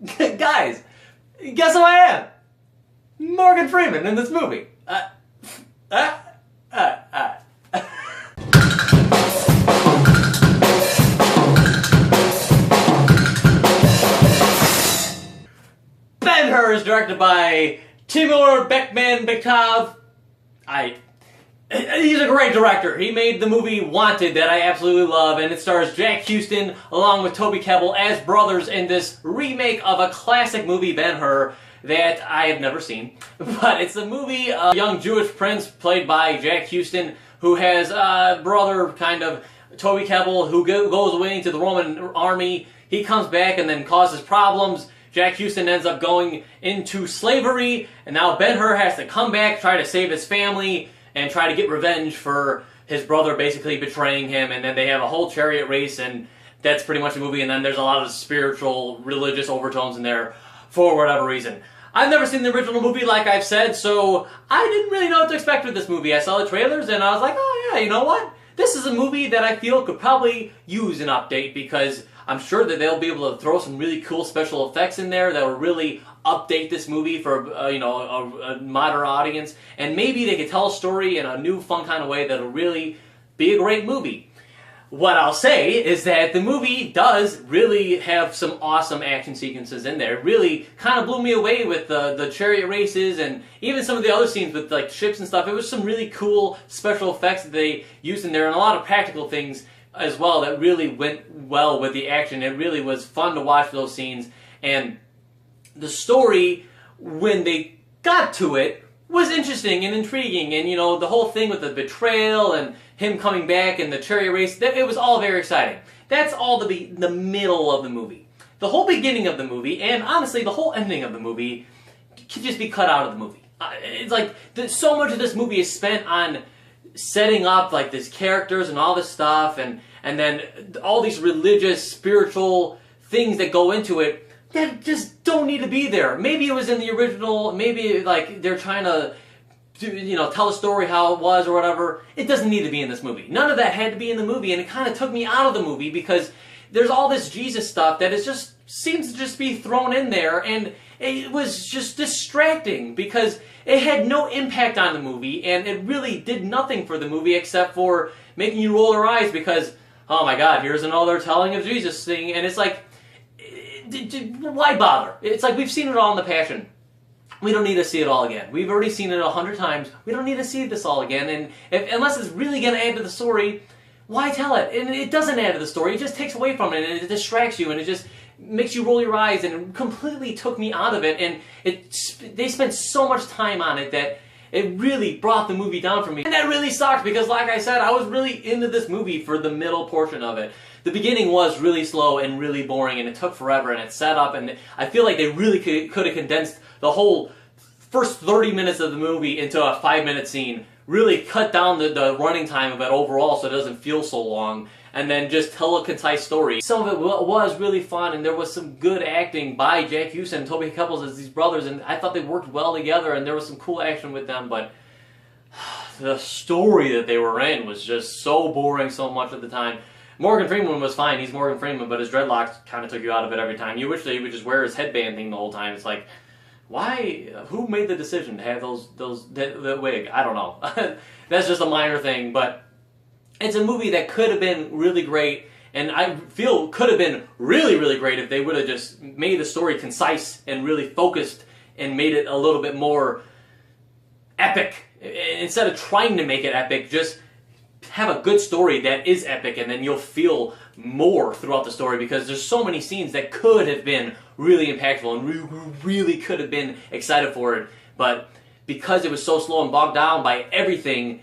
Guys, guess who I am? Morgan Freeman in this movie. Ben-Hur is directed by Timur Bekmambetov. He's a great director. He made the movie Wanted that I absolutely love, and it stars Jack Houston along with Toby Kebbell as brothers in this remake of a classic movie, Ben-Hur, that I have never seen. But it's a movie of a young Jewish prince played by Jack Houston who has a brother, kind of, Toby Kebbell, who goes away into the Roman army. He comes back and then causes problems. Jack Houston ends up going into slavery, and now Ben-Hur has to come back, try to save his family, and try to get revenge for his brother basically betraying him, and then they have a whole chariot race, and that's pretty much the movie, and then there's a lot of spiritual, religious overtones in there for whatever reason. I've never seen the original movie, like I've said, so I didn't really know what to expect with this movie. I saw the trailers, and I was like, oh yeah, you know what? This is a movie that I feel could probably use an update, because I'm sure that they'll be able to throw some really cool special effects in there that will really update this movie for a modern audience, and maybe they could tell a story in a new, fun kind of way that'll really be a great movie. What I'll say is that the movie does really have some awesome action sequences in there. It really kind of blew me away with the chariot races and even some of the other scenes with like ships and stuff. It was some really cool special effects that they used in there, and a lot of practical things as well that really went well with the action. It really was fun to watch those scenes, and the story, when they got to it, was interesting and intriguing, and the whole thing with the betrayal and him coming back and the chariot race, it was all very exciting. That's all the middle of the movie. The whole beginning of the movie, and honestly the whole ending of the movie, could just be cut out of the movie. It's like so much of this movie is spent on setting up like these characters and all this stuff, and then all these religious, spiritual things that go into it that just don't need to be there. Maybe it was in the original, maybe like they're trying to tell a story how it was or whatever. It doesn't need to be in this movie. None of that had to be in the movie, and it kind of took me out of the movie because there's all this Jesus stuff that is just seems to just be thrown in there, and it was just distracting because it had no impact on the movie, and it really did nothing for the movie except for making you roll your eyes because, oh my god, here's another telling of Jesus thing, and it's like, why bother? It's like we've seen it all in The Passion. We don't need to see it all again. We've already seen it 100 times. We don't need to see this all again, and unless it's really going to add to the story, why tell it? And it doesn't add to the story. It just takes away from it, and it distracts you, and it just makes you roll your eyes, and it completely took me out of it, and they spent so much time on it that it really brought the movie down for me. And that really sucked because, like I said, I was really into this movie for the middle portion of it. The beginning was really slow and really boring, and it took forever, and it set up, and I feel like they really could have condensed the whole first 30 minutes of the movie into a 5-minute scene, really cut down the running time of it overall so it doesn't feel so long, and then just tell a concise story. Some of it was really fun, and there was some good acting by Jack Houston and Toby Kebbell as these brothers, and I thought they worked well together, and there was some cool action with them, but the story that they were in was just so boring so much of the time. Morgan Freeman was fine, he's Morgan Freeman, but his dreadlocks kind of took you out of it every time. You wish that he would just wear his headband thing the whole time. It's like, why? Who made the decision to have that wig? I don't know. That's just a minor thing, but it's a movie that could have been really great, and I feel could have been really, really great if they would have just made the story concise and really focused and made it a little bit more epic. Instead of trying to make it epic, just have a good story that is epic, and then you'll feel more throughout the story because there's so many scenes that could have been really impactful and really could have been excited for it, but because it was so slow and bogged down by everything,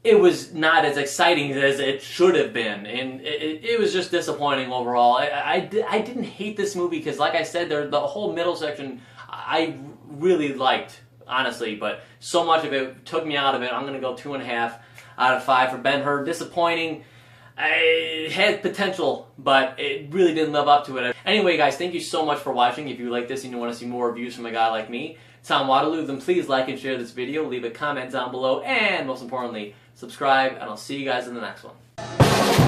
it was not as exciting as it should have been, and it was just disappointing overall. I didn't hate this movie because, like I said, the whole middle section I really liked, honestly, but so much of it took me out of it. I'm going to go 2.5 out of 5 for Ben-Hur. Disappointing. It had potential, but it really didn't live up to it. Anyway, guys, thank you so much for watching. If you like this and you want to see more reviews from a guy like me, Tom Waterloo, then please like and share this video, leave a comment down below, and most importantly, subscribe, and I'll see you guys in the next one.